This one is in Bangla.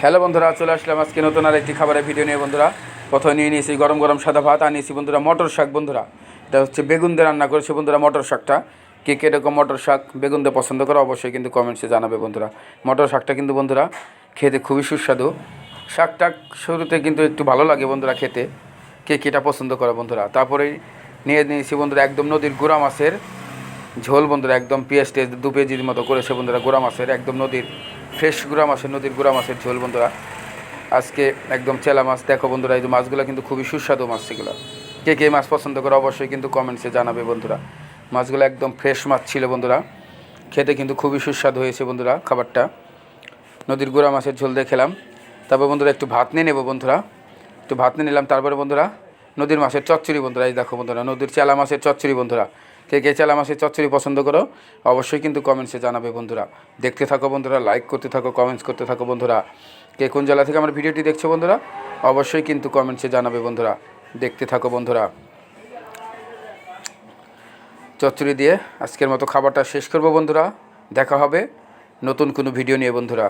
হ্যালো বন্ধুরা, চলে আসলাম আজকে নতুন আর একটি খাবারের ভিডিও নিয়ে। বন্ধুরা, প্রথমে নিয়ে নিয়েছি গরম গরম সাদা ভাত, আর নিয়েছি বন্ধুরা মটর শাক। বন্ধুরা, এটা হচ্ছে বেগুন দিয়ে রান্না করেছে বন্ধুরা মটর শাকটা। কে কে এরকম মটর শাক বেগুন দিয়ে পছন্দ করে অবশ্যই কিন্তু কমেন্টসে জানাবে বন্ধুরা। মটর শাকটা কিন্তু বন্ধুরা খেতে খুবই সুস্বাদু। শাকটা শুরুতে কিন্তু একটু ভালো লাগে বন্ধুরা খেতে, কে কেটা পছন্দ করে বন্ধুরা। তারপরে নিয়ে নিয়েছি বন্ধুরা একদম নদীর গুড়া মাছের ঝোল বন্ধুরা, একদম পেঁয়াজ টেস্ট 2 কেজির মতো করেছে বন্ধুরা। গুড়া মাছের একদম নদীর ফ্রেশ গুড়া মাছের, নদীর গুড়া মাছের ঝোল বন্ধুরা। আজকে একদম চেলা মাছ। দেখো বন্ধুরা, এই যে মাছগুলো কিন্তু খুবই সুস্বাদু মাছ। সেগুলো কে কে মাছ পছন্দ করে অবশ্যই কিন্তু কমেন্টসে জানাবে বন্ধুরা। মাছগুলো একদম ফ্রেশ মাছ ছিল বন্ধুরা, খেতে কিন্তু খুবই সুস্বাদু হয়েছে বন্ধুরা খাবারটা। নদীর গুড়া মাছের ঝোল দিয়ে খেলাম। তারপর বন্ধুরা একটু ভাত নিয়ে নেবো বন্ধুরা, একটু ভাত নিয়ে নিলাম। তারপরে বন্ধুরা নদীর মাছের চচ্চড়ি বন্ধুরা। এই দেখো বন্ধুরা, নদীর চেলা মাছের চচ্চড়ি বন্ধুরা। কে কে চেলা মাছের চচ্চড়ি পছন্দ করো অবশ্যই কিন্তু কমেন্টসে জানাবে বন্ধুরা। দেখতে থাকো বন্ধুরা, লাইক করতে থাকো, কমেন্টস করতে থাকো বন্ধুরা। কে কোন জেলা থেকে আমার ভিডিওটি দেখছো বন্ধুরা অবশ্যই কিন্তু কমেন্টসে জানাবে বন্ধুরা। দেখতে থাকো বন্ধুরা। চচ্চড়ি দিয়ে আজকের মতো খাবারটা শেষ করবো বন্ধুরা। দেখা হবে নতুন কোনো ভিডিও নিয়ে বন্ধুরা।